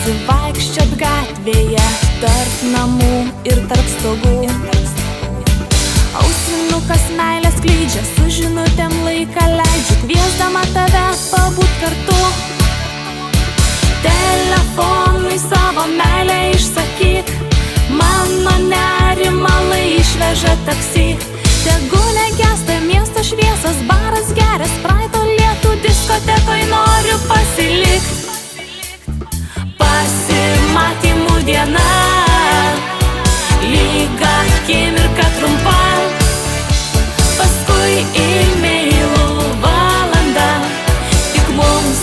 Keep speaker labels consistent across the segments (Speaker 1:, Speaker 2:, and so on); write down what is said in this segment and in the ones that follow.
Speaker 1: pasivaikščiot gatvėje, tarp namų ir tarp stogų. Ausinukas meilę skleidžia, su žinutėm laiką leidžiu, kviesdama tave pabūt kartu. Telefonui savo meilę išsakyk, mano nerimalai išveža taksi. Tegu negesta miesto šviesas, baras geria spraito lietų, diskotekoj noriu pasilikt. Pasimatymų diena, lyg akimirka trumpa, paskui e-mailų valanda, tik mums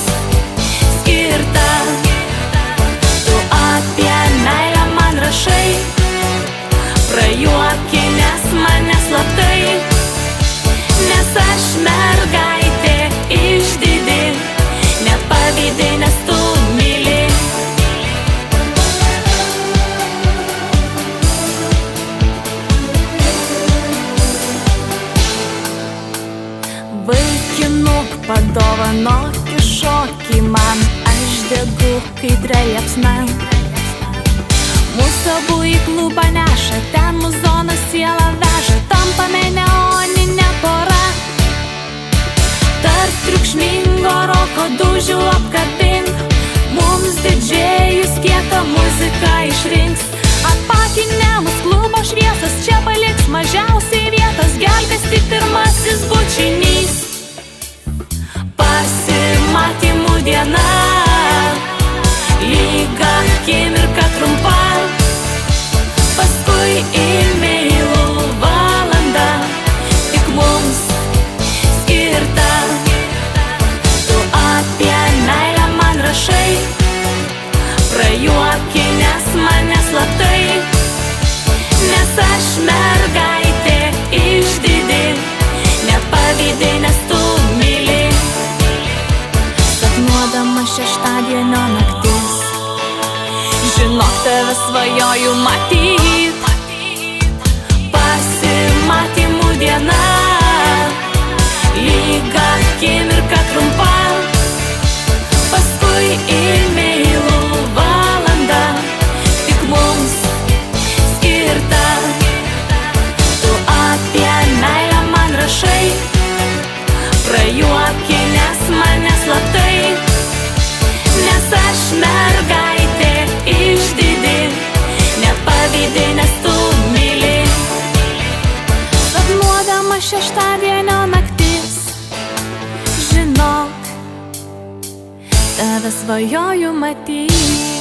Speaker 1: skirta. Tu apie meilę man rašai, prajuokinęs mane slaptai, nes aš mergaitė išdidi, nepavydi, nes tu myli. Vaikinuk, padovanok šokį man, aš degu kaitria liepsna. Mūsų abu į klubą neša, ten muzono siela veža, tampame neoninė pora. Tarp triukšmingo roko dūžių apkabink, mums didžėjus kietą muziką išrinks. Apakinė mus klubo šviesas, čia paliks mažiausiai vietos, gelbės tik pirmasis bučinys. Pasimatymų diena, lyg akimirka trumpa, paskui e-mailų valanda, tik mums skirta. Tu apie meilę man rašai, prajuokinęs mane slaptai, nes aš mergaitė išdidi, nepavydi, nes tu myli. Sapnuodama šeštadienio naktis, žinok, tave svajoju matyt. Pasimatymų diena, lyg akimirka trumpa, paskui e-mailų valanda, tik mums skirta. Tu apie meilę man rašai, prajuokinęs mane slaptai, nes aš mergaitė išdidi, nepavydi, nes tu myli. Sapnuodama šeštadienio naktis, žinok, tave svajoju matyt.